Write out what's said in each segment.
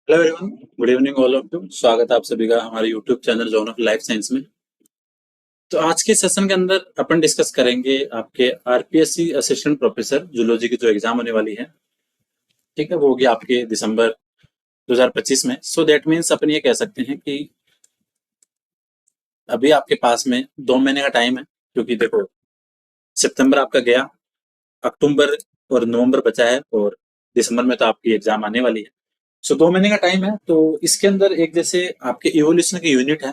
Hello everyone, good evening all of you. स्वागत है आप सभी का हमारे YouTube channel zone of life science में। तो आज के सेशन के अंदर अपन डिस्कस करेंगे आपके आरपीएससी असिस्टेंट प्रोफेसर जूलॉजी की जो एग्जाम होने वाली है। ठीक है, वो होगी आपके दिसंबर 2025 में। सो दैट मीन्स अपन ये कह सकते हैं कि अभी आपके पास में 2 महीने का टाइम है, क्योंकि देखो सितंबर आपका गया, अक्टूबर और नवंबर बचा है, और दिसंबर में तो आपकी एग्जाम आने वाली है। सो 2 महीने का टाइम है, तो इसके अंदर एक जैसे आपके इवोल्यूशन की यूनिट है।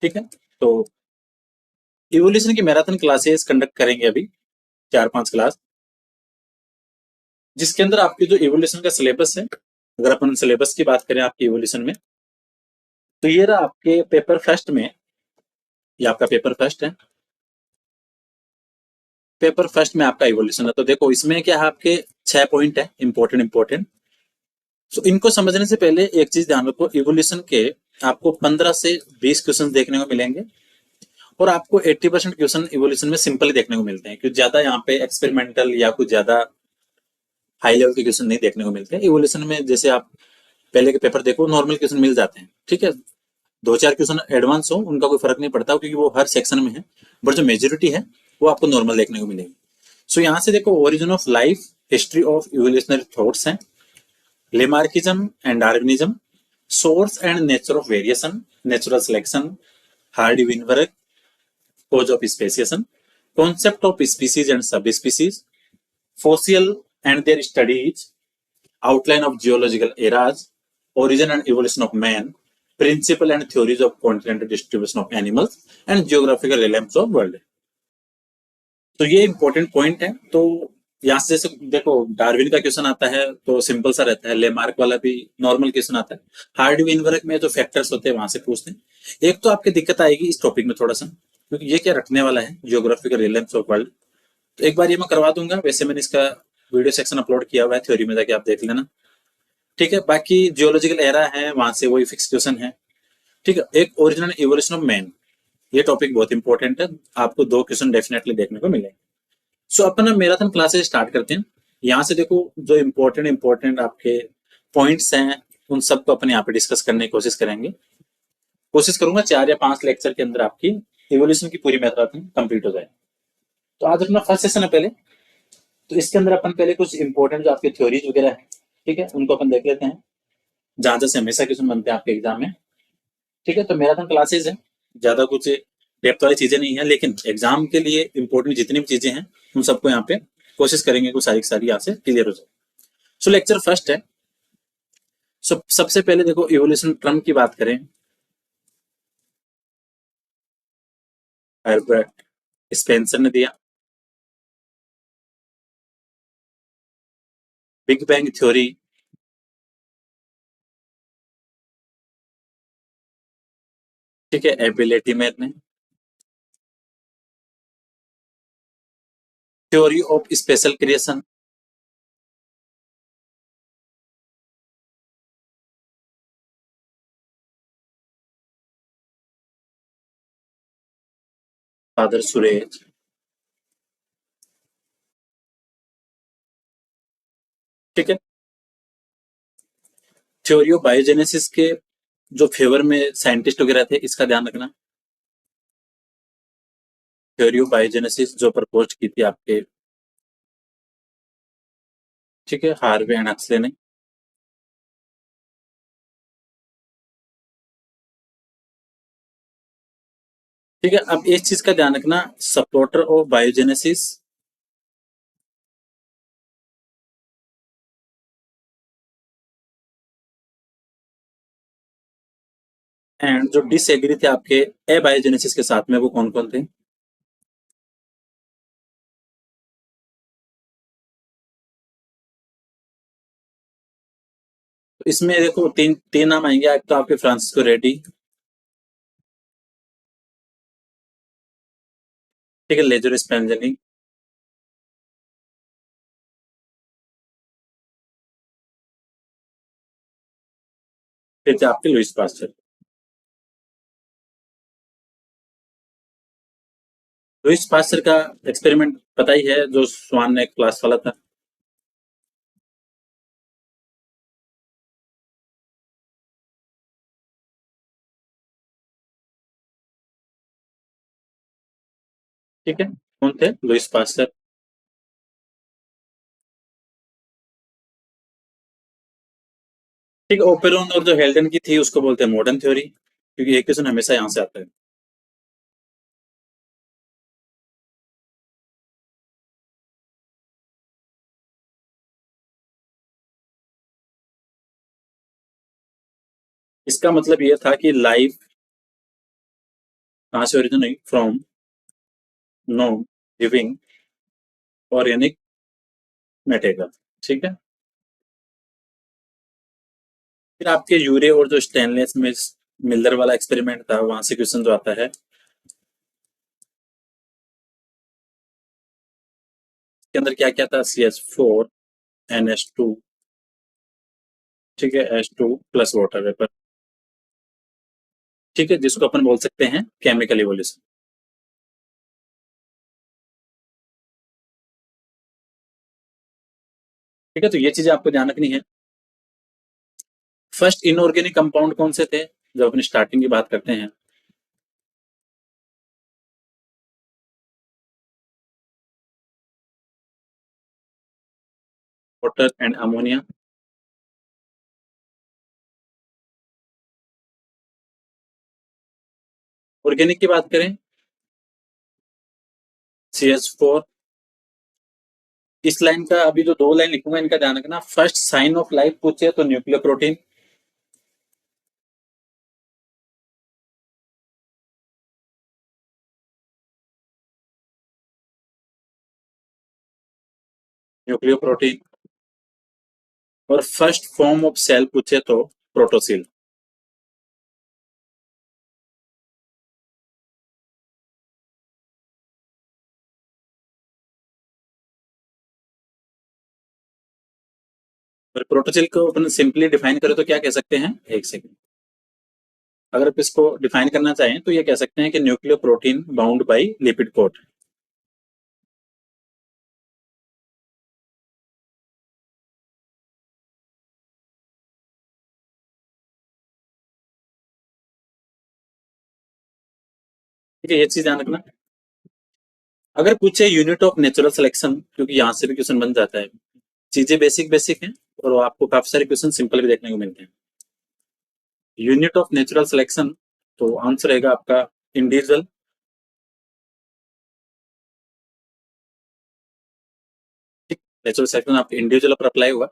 ठीक है, तो इवोल्यूशन की मैराथन क्लासेस कंडक्ट करेंगे अभी, 4-5 क्लास, जिसके अंदर आपकी जो इवोल्यूशन का सिलेबस है, अगर अपन सिलेबस की बात करें आपकी इवोल्यूशन में, तो ये रहा आपके पेपर फर्स्ट में। ये आपका पेपर फर्स्ट है। पेपर फर्स्ट में आपका इवोल्यूशन है, तो देखो इसमें क्या है, आपके 6 पॉइंट है इंपॉर्टेंट इंपॉर्टेंट। सो इनको समझने से पहले एक चीज ध्यान रखो, इवोल्यूशन के आपको 15 से 20 क्वेश्चन देखने को मिलेंगे, और आपको 80% क्वेश्चन इवोल्यूशन में सिंपल देखने को मिलते हैं, क्योंकि ज्यादा यहाँ पे एक्सपेरिमेंटल या कुछ ज्यादा हाई लेवल के क्वेश्चन नहीं देखने को मिलते हैं इवोल्यूशन में। जैसे आप पहले के पेपर देखो, नॉर्मल क्वेश्चन मिल जाते हैं। ठीक है, 2-4 क्वेश्चन एडवांस हो उनका कोई फर्क नहीं पड़ता, क्योंकि वो हर सेक्शन में है, बट जो मेजोरिटी है वो आपको नॉर्मल देखने को मिलेगी। सो यहाँ से देखो, origin of life, history of evolutionary thoughts हैं, Lamarckism and Darwinism, source and nature of variation, natural selection, Hardy Weinberg, cause of speciation, concept of species and subspecies, fossil and their studies, outline of geological eras, origin and evolution of man, principle and theories of continental distribution of animals, and geographical realms of world। तो ये important point है। तो यहाँ से जैसे देखो, Darwin का question आता है तो सिंपल सा रहता है, लेमार्क वाला भी नॉर्मल क्वेश्चन आता है। हार्डी विनबर्ग में जो फैक्टर्स होते हैं वहां से पूछते हैं। एक तो आपकी दिक्कत आएगी इस टॉपिक में थोड़ा सा, क्योंकि ये क्या रखने वाला है, जियोग्राफिकल रिलेवेंस ऑफ वर्ल्ड। तो एक बार ये मैं करवा दूंगा, वैसे मैंने इसका वीडियो सेक्शन अपलोड किया हुआ है, थ्योरी में जाके आप देख लेना। ठीक है, बाकी जियोलॉजिकल एरा है, वहां से वही फिक्स क्वेश्चन है। ठीक है, एक ओरिजिनल इवोल्यूशन ऑफ मैन, ये टॉपिक बहुत इंपॉर्टेंट है, आपको 2 क्वेश्चन डेफिनेटली देखने को मिलेंगे। सो अपन ना मैराथन क्लासेस स्टार्ट करते हैं। यहाँ से देखो, जो इम्पोर्टेंट इम्पोर्टेंट आपके पॉइंट्स हैं उन सबको अपन यहाँ पे डिस्कस करने की कोशिश करेंगे। कोशिश करूंगा 4 या 5 लेक्चर के अंदर आपकी इवोल्यूशन की पूरी मैराथन कंप्लीट हो जाए। तो आज अपना फर्स्ट सेशन है पहले, तो इसके अंदर अपन पहले कुछ इंपॉर्टेंट जो आपकी थ्योरीज वगैरह है, ठीक है, उनको अपन देख लेते हैं, जहां जैसे हमेशा क्वेश्चन बनते हैं आपके एग्जाम में। ठीक है, तो मैराथन क्लासेज है, ज्यादा कुछ डेप्थ वाली चीजें नहीं है, लेकिन एग्जाम के लिए इंपॉर्टेंट जितनी भी चीजें हैं उन सबको यहाँ पे कोशिश करेंगे कुछ सारी सारी यहाँ से क्लियर हो जाए। सो लेक्चर फर्स्ट है। सबसे पहले देखो, इवोल्यूशन टर्म की बात करें, हर्बर्ट स्पेंसर ने दिया। बिग बैंग थ्योरी, ठीक है, एबिलेटिमेर ने। Theory of special creation, father Suarez. ठीक है, थ्योरी ऑफ बायोजेनेसिस के जो फेवर में साइंटिस्ट वगैरह थे, इसका ध्यान रखना। थ्योरी ऑफ बायोजेनेसिस जो प्रपोज की थी आपके, ठीक है, हार्वे एंड हक्सले ने। ठीक है, अब इस चीज का ध्यान रखना, सपोर्टर ऑफ बायोजेनेसिस एंड जो डिसएग्री थे आपके एबायोजेनेसिस के साथ में, वो कौन कौन थे। तो इसमें देखो तीन तीन नाम आएंगे, एक तो आपके फ्रांसिस्को रेड्डी, ठीक है, लेजर स्पेंजनी, फिर थे आपके लुइस पास्चर। लुइस पास्चर का एक्सपेरिमेंट पता ही है, जो स्वान ने क्लास वाला था। ठीक है, कौन थे? Louis Pasteur. ठीक है, ओपेरोन और जो हेल्डन की थी उसको बोलते हैं मॉडर्न थ्योरी, क्योंकि एक क्वेश्चन हमेशा यहाँ से आता है। इसका मतलब ये था कि लाइफ कहाँ से ओरिजिन हुई, from non living organic material. ठीक है, फिर आपके यूरे और जो स्टेनलेस में मिलर वाला एक्सपेरिमेंट था, वहां से क्वेश्चन जो आता है, के अंदर क्या क्या था? CH4 NH2, ठीक है, H2 प्लस वाटर वेपर। ठीक है, जिसको अपन बोल सकते हैं केमिकल इवोल्यूशन। ठीक है, तो ये चीजें आपको ध्यान रखनी है। फर्स्ट इनऑर्गेनिक कंपाउंड कौन से थे जब अपनी स्टार्टिंग की बात करते हैं? Water and ammonia. ऑर्गेनिक की बात करें, CH4। इस लाइन का अभी जो दो लाइन लिखूंगा इनका ध्यान रखना। फर्स्ट साइन ऑफ लाइफ पूछे तो न्यूक्लियर प्रोटीन। Nuclear protein. और फर्स्ट फॉर्म ऑफ सेल पूछे तो प्रोटोसिल। और प्रोटोसिल को अपन सिंपली डिफाइन करें तो क्या कह सकते हैं? एक सेकंड। अगर आप इसको डिफाइन करना चाहें तो ये कह सकते हैं कि nuclear protein bound by lipid coat. ठीक है, ये चीज ध्यान रखना। अगर पूछे यूनिट ऑफ नेचुरल सिलेक्शन, क्योंकि यहाँ से भी क्वेश्चन बन जाता है, चीजें बेसिक बेसिक हैं और आपको काफी सारे क्वेश्चन सिंपल भी देखने को मिलते हैं। यूनिट ऑफ नेचुरल सिलेक्शन, तो आंसर रहेगा आपका इंडिविजुअल। नेचुरल सिलेक्शन आपके इंडिविजुअल पर अप्लाई हुआ।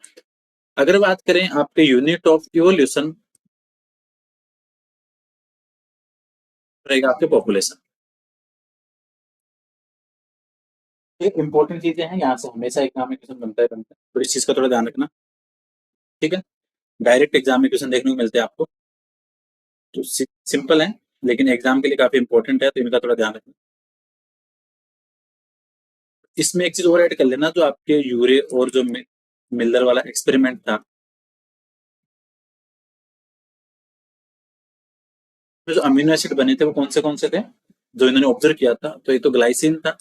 अगर बात करें आपके यूनिट ऑफ इवोल्यूशन, रहेगा आपके पॉपुलेशन। ये इंपॉर्टेंट चीजें हैं, यहाँ से हमेशा एग्जाम में क्वेश्चन बनता है, तो इस चीज का थोड़ा ध्यान रखना। ठीक है, डायरेक्ट एग्जाम में क्वेश्चन देखने को मिलते हैं आपको, तो सिंपल है, लेकिन एग्जाम के लिए काफी इंपॉर्टेंट है, तो इनका थोड़ा ध्यान रखना। इसमें एक चीज और ऐड कर लेना, जो आपके यूरे और जो मिलर वाला एक्सपेरिमेंट था, जो अमीनो एसिड बने थे वो कौन से थे जो इन्होंने ऑब्जर्व किया था? तो ये तो ग्लाइसिन था,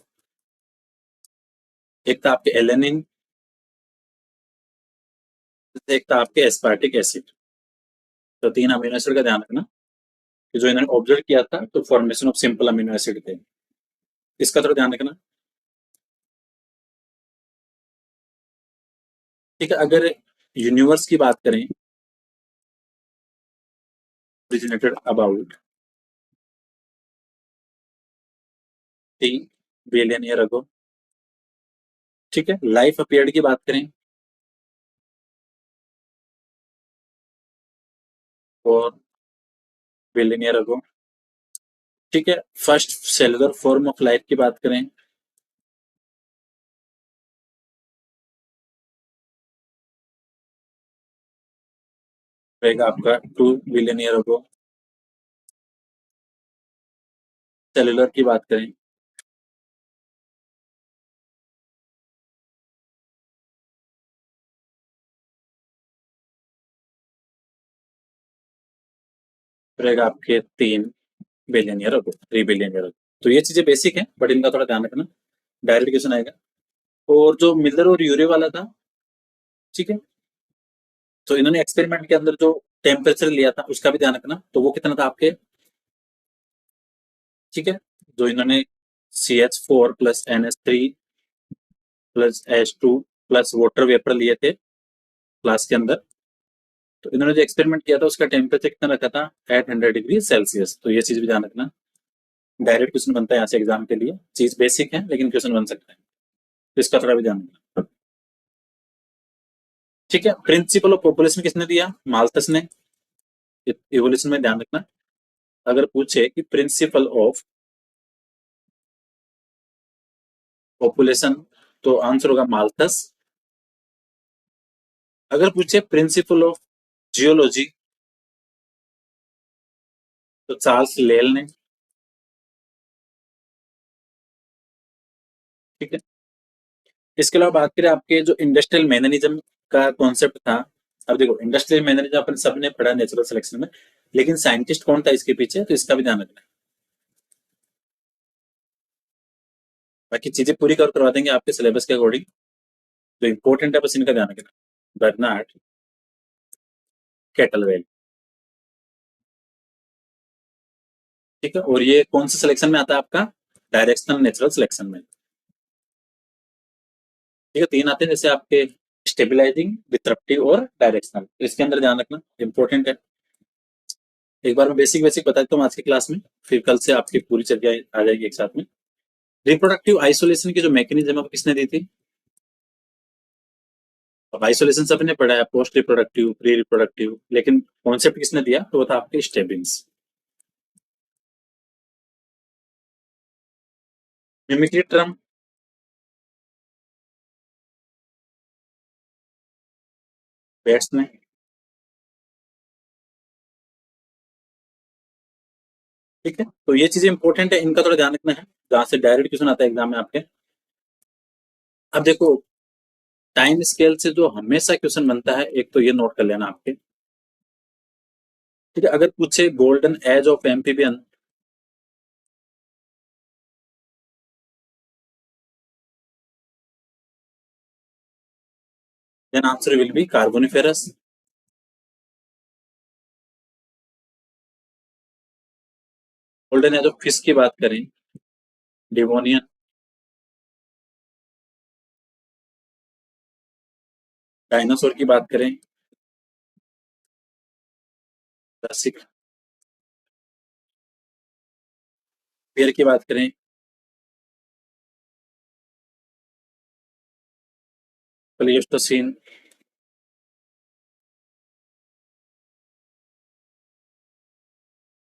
एक था आपके एलेनिन, एक था आपके एस्पार्टिक एसिड। तो तीन अमीनो एसिड का ध्यान रखना कि जो इन्होंने ऑब्जर्व किया था तो formation of simple amino acid थे, इसका थोड़ा ध्यान रखना। ठीक है, अगर यूनिवर्स की बात करें, originated about 3 billion year ago. ठीक है, लाइफ अपीयर्ड की बात करें, 4 बिलियन ईयर अगो। ठीक है, first cellular form of life की बात करें, रहेगा आपका 2 बिलियन ईयर अगो। सेलुलर की बात करें, रहेगा आपके 3 billion year ago, 3 billion year ago. तो ये चीजें बेसिक है, बट इनका थोड़ा ध्यान रखना, डायरेक्ट क्वेश्चन आएगा। और जो मिलर और यूरे वाला था, ठीक है, तो इन्होंने एक्सपेरिमेंट के अंदर जो टेम्परेचर लिया था उसका भी ध्यान रखना, तो वो कितना था आपके? ठीक है, जो इन्होंने CH4 plus NH3 plus H2 plus water vapour लिए थे क्लास के अंदर। तो इन्होंने जो एक्सपेरिमेंट किया था उसका टेम्परेचर कितना रखा था, 800 डिग्री सेल्सियस। तो ये चीज भी ध्यान रखना। डायरेक्ट क्वेश्चन बनता है यहाँ से एग्जाम के लिए, चीज बेसिक है लेकिन क्वेश्चन बन सकता है, तो इसका थोड़ा भी ध्यान रखना। ठीक है, प्रिंसिपल ऑफ पॉपुलेशन किसने दिया, माल्थस ने। इवोल्यूशन में ध्यान रखना, अगर पूछे कि प्रिंसिपल ऑफ पॉपुलेशन तो आंसर होगा माल्थस। अगर पूछे प्रिंसिपल ऑफ जियोलॉजी तो चार्ल्स लेल ने। ठीक है, इसके अलावा बात करें आपके जो इंडस्ट्रियल मैनरिज्म का कॉन्सेप्ट था। अब देखो इंडस्ट्रियल मैनरिज्म अपन सबने पढ़ा नेचुरल सिलेक्शन में, लेकिन साइंटिस्ट कौन था इसके पीछे, तो इसका भी ध्यान रखना। बाकी चीजें पूरी कवर करवा देंगे आपके सिलेबस के अकॉर्डिंग, जो इंपॉर्टेंट है बस इनका ध्यान रखना। बर्नार्ड कैटलवेल। ठीक है, और ये कौन सा सिलेक्शन में आता है आपका, डायरेक्शनल नेचुरल सिलेक्शन में। ठीक है, तीन आते हैं जैसे आपके स्टेबिलाईजिंग, डिसरप्टिव और डायरेक्शनल, तो इसके अंदर ध्यान रखना, इंपॉर्टेंट है। एक बार मैं बेसिक बेसिक बता देता हूँ आज की क्लास में, फिर कल से आपकी पूरी चर्चा आ जाएगी एक साथ में। रिप्रोडक्टिव आइसोलेशन की जो मैकेनिज्म है किसने दी थी। अब आइसोलेशन सबने पढ़ा है, पोस्ट रिप्रोडक्टिव, प्री रिप्रोडक्टिव, लेकिन कॉन्सेप्ट किसने दिया, तो वो था आपके स्टेबिंस। मिमिक्री टर्म बेट्स ने। ठीक है, तो ये चीजें इंपॉर्टेंट है, इनका थोड़ा ध्यान रखना है, जहां से डायरेक्ट क्वेश्चन आता है एग्जाम में आपके। अब देखो टाइम स्केल से जो हमेशा क्वेश्चन बनता है, एक तो ये नोट कर लेना आपके। ठीक है, अगर पूछे golden age of amphibian, then answer will be carboniferous. Golden age of fish की बात करें, डिवोनियन। डायनासोर की बात करें, रसिक। पेड़ की बात करें, प्लेस्टोसीन।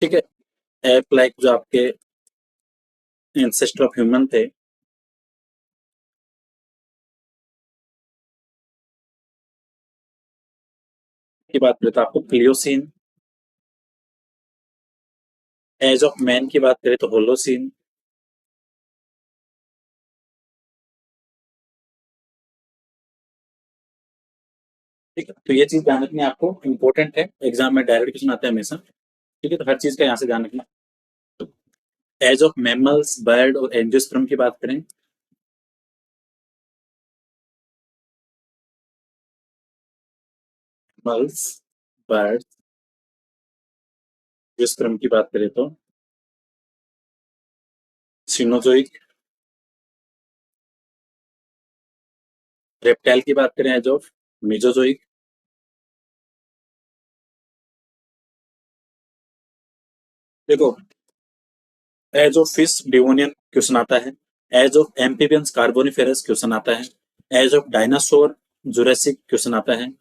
ठीक है, एप लाइक जो आपके एंसेस्टर ऑफ ह्यूमन थे, की बात करें तो आपको प्लियोसीन। एज ऑफ मैन की बात करें तो होलोसीन। ठीक है, तो ये चीज ध्यान रखनी है आपको, इंपॉर्टेंट है, एग्जाम में डायरेक्ट क्वेश्चन आते हैं हमेशा। ठीक है, तो हर चीज का यहाँ से ध्यान रखना। एज ऑफ मैमल्स, बर्ड और एंजियोस्पर्म की बात करें, मैमल्स, बर्ड, एंजियोस्पर्म की बात करें तो सिनोजोइक। रेप्टाइल की बात करें एज ऑफ मेजोजोइक। देखो age of fish Devonian question आता है, age of amphibians Carboniferous question आता है, age of dinosaur Jurassic question आता है,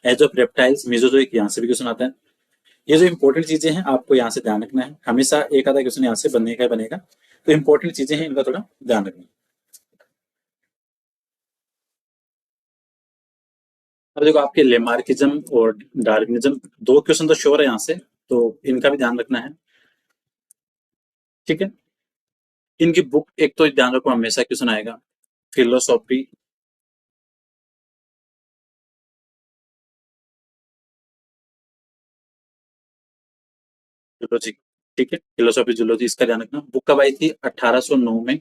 एज ऑफ रेप्टाइल्स मेसोजोइक, यहाँ से भी क्वेश्चन आता है। ये जो इंपॉर्टेंट चीजें हैं आपको यहाँ से ध्यान रखना है, हमेशा एक आधा क्वेश्चन यहाँ से बनने का बनेगा, तो इंपॉर्टेंट चीजें हैं, इनका थोड़ा ध्यान रखना। अब देखो आपके लेमार्किज्म और डार्विनिज्म, दो क्वेश्चन तो श्योर है यहाँ से, तो इनका भी ध्यान रखना है। ठीक है, इनकी बुक एक तो ध्यान रखो, हमेशा क्वेश्चन आएगा, फिलोसॉफी, जूलॉजी। ठीक है, फिलोसॉफी जूलॉजी, इसका ध्यान रखना। बुक कब आई थी, 1809 में,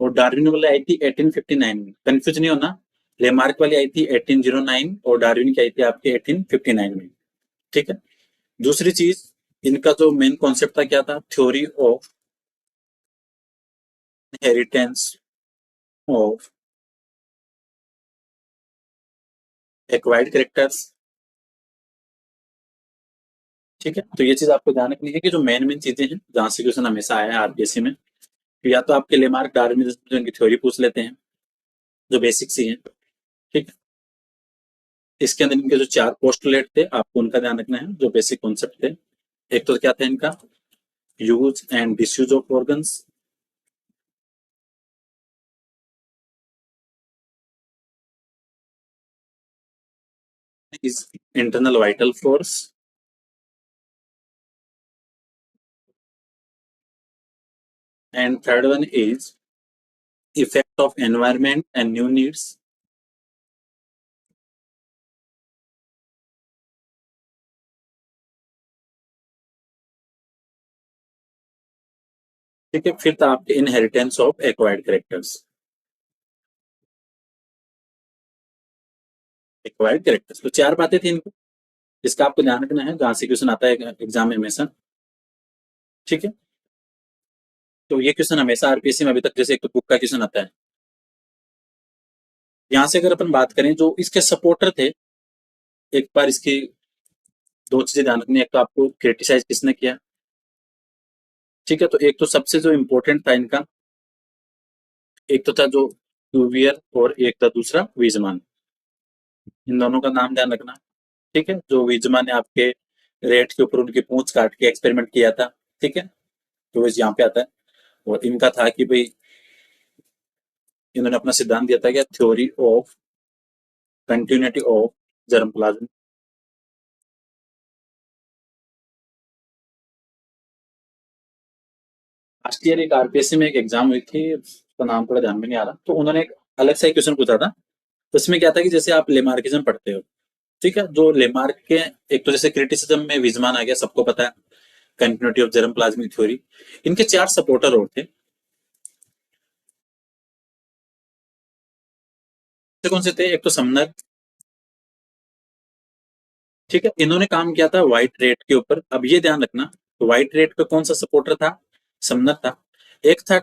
और डार्विन वाली आई थी 1859 में, कंफ्यूज नहीं होना। लेमार्क वाली आई थी 1809 और डार्विन की आई थी आपके 1859 में। ठीक है, दूसरी चीज, इनका जो मेन कॉन्सेप्ट था क्या था, theory of inheritance of acquired characters. ठीक है, तो ये चीज आपको ध्यान रखनी है कि जो मेन मेन चीजें हैं जहां से क्वेश्चन हमेशा आया है आरपीएससी में, तो या तो आपके लेमार्क डार्विनिज्म की थ्योरी पूछ लेते हैं जो बेसिक सी है। ठीक है, इसके अंदर इनके जो चार पोस्टुलेट थे आपको उनका ध्यान रखना है, जो बेसिक कॉन्सेप्ट थे। एक तो क्या था इनका, use and disuse of organs. Is internal vital force. And third one is effect of environment and new needs. ठीक है, फिर था आपके inheritance of acquired characters. Acquired characters तो चार बातें थी इनको, इसका आपको ध्यान रखना है जहां से क्वेश्चन आता है एग्जाम में हमेशा। ठीक है, तो ये क्वेश्चन हमेशा आरपीएससी में अभी तक जैसे एक तो बुक का क्वेश्चन आता है, यहाँ से अगर अपन बात करें जो इसके सपोर्टर थे, एक बार इसकी दो चीजें ध्यान रखनी है। एक तो आपको क्रिटिसाइज किसने किया। ठीक है, तो एक तो सबसे जो इम्पोर्टेंट था इनका, एक तो था जो क्यूवियर और एक था दूसरा वीजमान। इन दोनों का नाम ध्यान रखना। ठीक है, जो वीजमान ने आपके रेट के ऊपर उनकी पूंछ काट के एक्सपेरिमेंट किया था। ठीक है, तो इस यहाँ पे आता है। और इनका था कि भाई इन्होंने अपना सिद्धांत दिया था कि theory of continuity of germ plasm. Last year एक आरपीएससी में एक एग्जाम हुई थी, उसका नाम थोड़ा ध्यान में नहीं आ रहा, तो उन्होंने एक अलग सा क्वेश्चन पूछा था। तो उसमें क्या था कि जैसे आप लेमार्किज्म पढ़ते हो, ठीक है, जो लेमार्क के एक तो जैसे क्रिटिसिज्म में विजमान आ गया, सबको पता है, continuity of germ plasmic theory. इनके चार सपोर्टर और थे। कौन से थे, एक तो समनर। ठीक है, इन्होंने काम किया था व्हाइट रेट के ऊपर। अब ये ध्यान रखना, व्हाइट रेट पे कौन सा सपोर्टर था, समनर था। एक था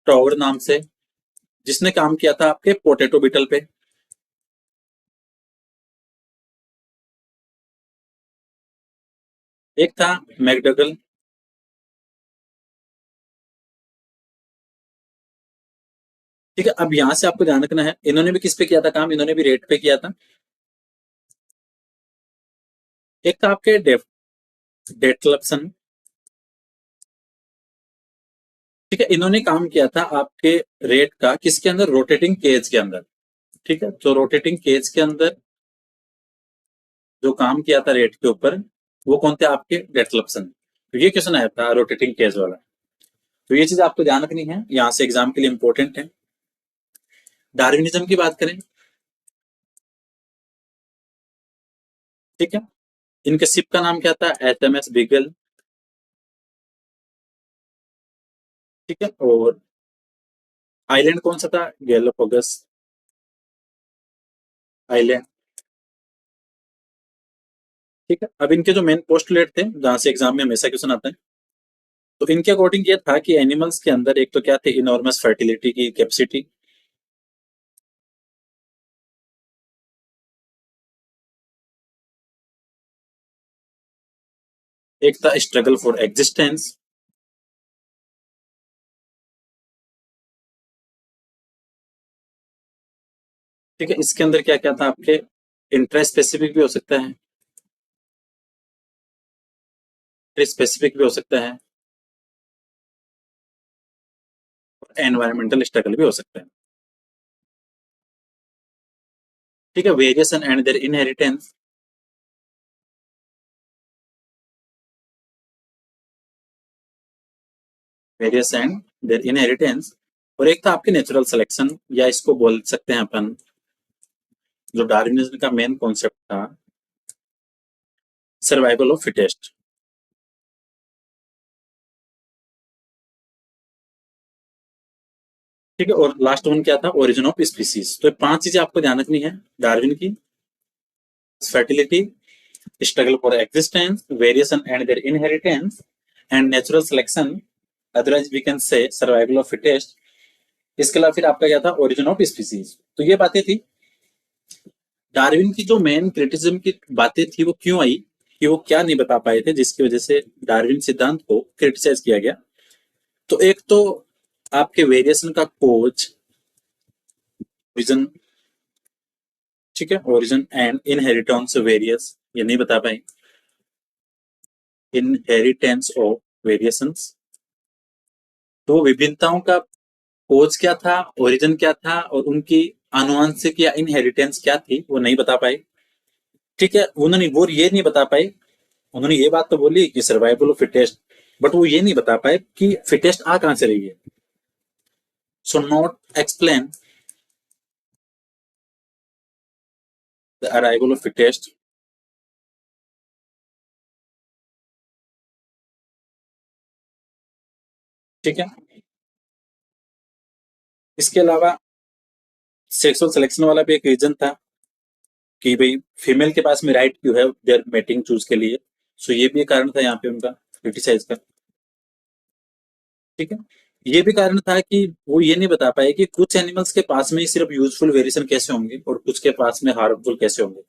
टॉवर नाम से, जिसने काम किया था आपके पोटैटो बीटल पे। एक था मैकडगल। ठीक है, अब यहां से आपको ध्यान रखना है, इन्होंने भी किस पे किया था काम, इन्होंने भी रेट पे किया था। एक था आपके डेटलप्सन। ठीक है, इन्होंने काम किया था आपके रेट का किसके अंदर, रोटेटिंग केज के अंदर। ठीक है, तो रोटेटिंग केज के अंदर जो काम किया था रेट के ऊपर, वो कौन थे आपके, डेटलप्सन। तो ये क्वेश्चन आया था रोटेटिंग केज वाला। तो ये चीज आपको ध्यान रखनी है, यहां से एग्जाम के लिए इंपॉर्टेंट है। डार्विनिज्म की बात करें, ठीक है, इनके शिप का नाम क्या था, एचएमएस बीगल। ठीक है, और आइलैंड कौन सा था, गैलोपोगस आइलैंड। ठीक है, अब इनके जो मेन पोस्टुलेट थे जहां से एग्जाम में हमेशा क्वेश्चन आता है, तो इनके अकॉर्डिंग ये था कि एनिमल्स के अंदर एक तो क्या थे, इनॉर्मस फर्टिलिटी की कैपेसिटी। एक था स्ट्रगल फॉर एग्जिस्टेंस। ठीक है, इसके अंदर क्या क्या था आपके, इंट्रा स्पेसिफिक भी हो सकता है, स्पेसिफिक भी हो सकता है, एनवायरमेंटल स्ट्रगल भी हो सकता है। ठीक है, variation and their inheritance. Various and their inheritance. और एक था आपके नेचुरल सिलेक्शन, या इसको बोल सकते हैं अपन, जो डार्विनिज्म का मेन कॉन्सेप्ट था, सर्वाइवल ऑफ फिटेस्ट। ठीक है, और लास्ट वन क्या था, ओरिजिन ऑफ स्पीसीज। तो पांच चीजें आपको ध्यान रखनी है डार्विन की, fertility, struggle for existence, variation and their inheritance, and natural selection. Otherwise we can say survival of fittest. इसके अलावा फिर आपका क्या था, ओरिजिन ऑफ स्पीसीज। तो ये बातें थी। डार्विन की जो मेन क्रिटिसिज्म की बातें थी वो क्यों आई, कि वो क्या नहीं बता पाए थे जिसकी वजह से डार्विन सिद्धांत को क्रिटिसाइज किया गया। तो एक तो आपके वेरिएशन का कोज, ओरिजन, ठीक है, ओरिजन एंड इनहेरिटेंस वेरियस, ये नहीं बता पाए। इनहेरिटेंस ऑफ वेरिएशंस, तो विभिन्नताओं का कोज क्या था, ओरिजिन क्या था, और उनकी आनुवंशिक या इनहेरिटेंस क्या थी वो नहीं बता पाए। ठीक है, उन्होंने वो ये नहीं बता पाए। उन्होंने ये बात तो बोली कि सर्वाइवल ऑफ फिटेस्ट, बट वो ये नहीं बता पाए कि फिटेस्ट आ कहां से रही है। So not explain the arrival of fittest. ठीक है, इसके अलावा सेक्सुअल सिलेक्शन वाला भी एक रीजन था कि भाई फीमेल के पास में राइट क्यों है देयर मेटिंग चूज के लिए। सो ये भी एक कारण था यहाँ पे उनका क्रिटिसाइज का। ठीक है, ये भी कारण था कि वो ये नहीं बता पाए कि कुछ एनिमल्स के पास में सिर्फ यूजफुल वेरिएशन कैसे होंगे और कुछ के पास में हार्मफुल कैसे होंगे।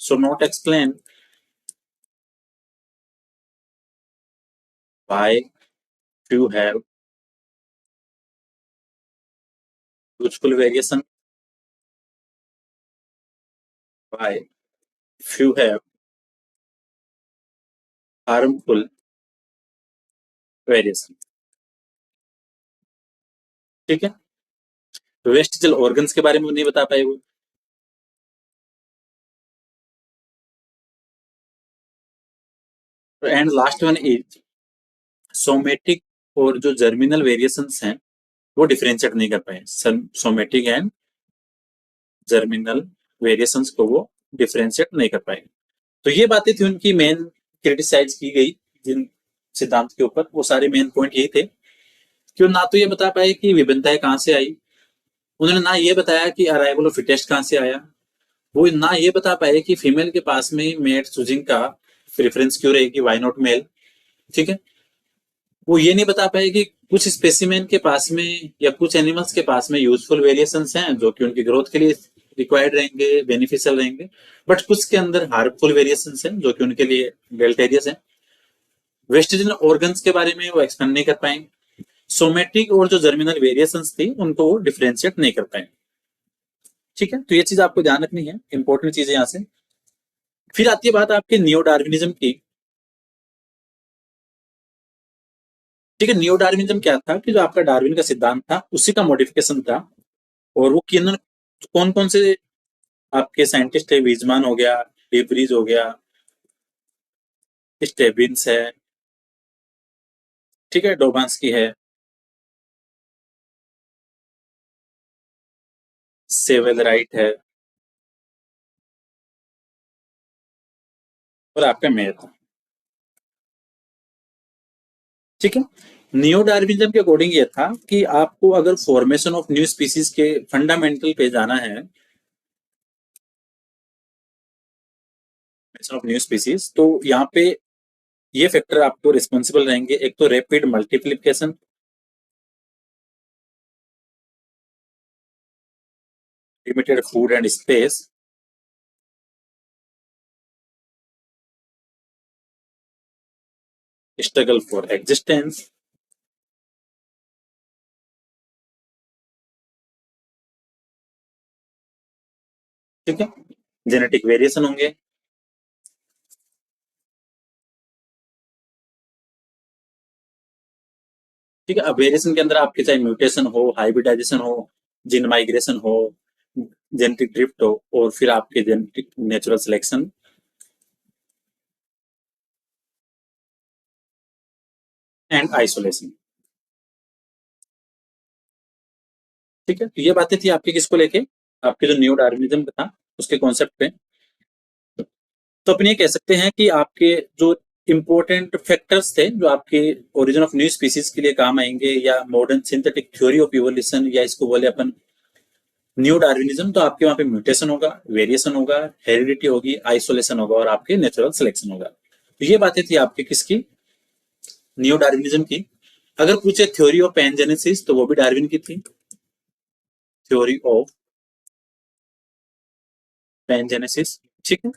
So not explain why few have useful variation, why few have harmful variation। ठीक है, वेस्टिजल ऑर्गन्स के बारे में नहीं बता पाए वो। And last one is somatic और जो जर्मिनल वेरिएशंस हैं वो डिफरेंशिएट नहीं कर पाए। सोमेटिक एंड जर्मिनल वेरिएशंस को वो डिफरेंशिएट नहीं कर पाए। तो ये बातें थी उनकी मेन क्रिटिसाइज की गई जिन सिद्धांत के ऊपर। वो सारे मेन पॉइंट यही थे कि वो ना तो ये बता पाए कि विभिन्नताएं कहां से आई, उन्होंने ना ये बताया कि अराइवल ऑफ फिटेस्ट कहां से आया, वो ना ये बता पाए कि फीमेल के पास में मेट चूजिंग का प्रेफरेंस क्यों रहेगी, वाई नॉट मेल। ठीक है, वो ये नहीं बता पाए कि कुछ स्पेसिमेन के पास में या कुछ एनिमल्स के पास में यूजफुल वेरिएशंस हैं जो कि उनकी ग्रोथ के लिए रिक्वायर्ड रहेंगे, बेनिफिशियल रहेंगे, बट कुछ के अंदर हार्मफुल वेरिएशंस हैं जो कि उनके लिए डेलेटेरियस हैं। वेस्टिजन ऑर्गन्स के बारे में वो एक्सप्लेन नहीं कर पाएंगे। सोमेटिक और जो जर्मिनल वेरिएशंस थी उनको वो डिफ्रेंशिएट नहीं कर पाएंगे। ठीक है, तो ये चीज आपको ध्यान रखनी है, इंपॉर्टेंट चीज है यहाँ से। फिर आती है बात आपके नियो डार्विनिज्म की। ठीक है, नियो डार्विनिज्म क्या था कि जो आपका डार्विन का सिद्धांत था उसी का मॉडिफिकेशन था। और वो किन कौन कौन से आपके साइंटिस्ट है, वीजमान हो गया, डेब्रीज हो गया, स्टेबिन्स है, ठीक है, डोबांस्की है, सेवेल राइट है, और आपका मेयर था। ठीक है, नियो डार्विनिज्म के अकॉर्डिंग ये था कि आपको अगर फॉर्मेशन ऑफ न्यू स्पीसीज के फंडामेंटल पे जाना है, ऑफ न्यू स्पीसीज, तो यहाँ पे ये फैक्टर आपको रिस्पॉन्सिबल रहेंगे। एक तो rapid multiplication, limited food and space, struggle for existence, ठीक है, जेनेटिक वेरिएशन होंगे। ठीक है, अब वेरिएशन के अंदर आपके चाहे म्यूटेशन हो, हाइब्रिडाइजेशन हो, जीन माइग्रेशन हो, जेनेटिक ड्रिफ्ट हो, और फिर आपके genetic natural selection and isolation. ठीक है, तो ये बातें थी आपके किसको लेके, आपके जो न्यू डार्विनिज्म था उसके कॉन्सेप्ट पे। तो अपन ये कह सकते हैं कि आपके जो इंपॉर्टेंट फैक्टर्स थे जो आपके ओरिजिन ऑफ न्यू स्पीसीज के लिए काम आएंगे, या modern synthetic theory of evolution, या इसको बोले अपन न्यू डार्विनिज्म, तो आपके वहां पे म्यूटेशन होगा, वेरिएशन होगा, हेरिडिटी होगी, आइसोलेशन होगा, और आपके नेचुरल सिलेक्शन होगा। तो ये बातें थी आपके किसकी, न्यू डार्विनिज्म की। अगर पूछे थ्योरी ऑफ पैनजेनेसिस तो वो भी डार्विन की थी, थ्योरी ऑफ पैनजेनेसिस, ठीक है,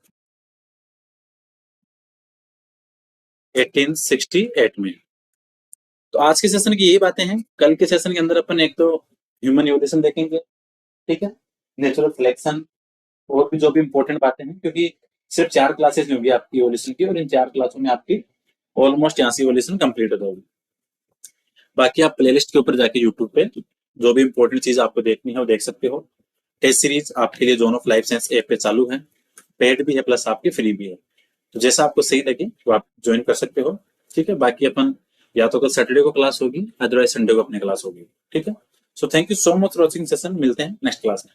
1868 में। तो आज के सेशन की यही बातें हैं। कल के सेशन के अंदर अपन एक तो ह्यूमन इवोल्यूशन देखेंगे, ठीक है, नेचुरल सिलेक्शन, और भी जो भी इंपॉर्टेंट बातें हैं, क्योंकि सिर्फ 4 क्लासेस में होगी आपकी इवोल्यूशन की, और इन 4 क्लासों में आपकी ऑलमोस्ट यहाँ से इवोल्यूशन कंप्लीट हो जाएगी। बाकी आप प्लेलिस्ट के ऊपर जाके यूट्यूब पे जो भी इंपॉर्टेंट चीज आपको देखनी है वो देख सकते हो। टेस्ट सीरीज आपके लिए zone of life science app पे चालू है, पेड भी है प्लस आपके फ्री भी है, तो जैसा आपको सही लगे तो आप ज्वाइन कर सकते हो, ठीक है। बाकी अपन या तो कल सैटरडे को क्लास होगी, अदरवाइज संडे को अपनी क्लास होगी, ठीक है। So thank you so much for watching session, मिलते हैं नेक्स्ट क्लास में।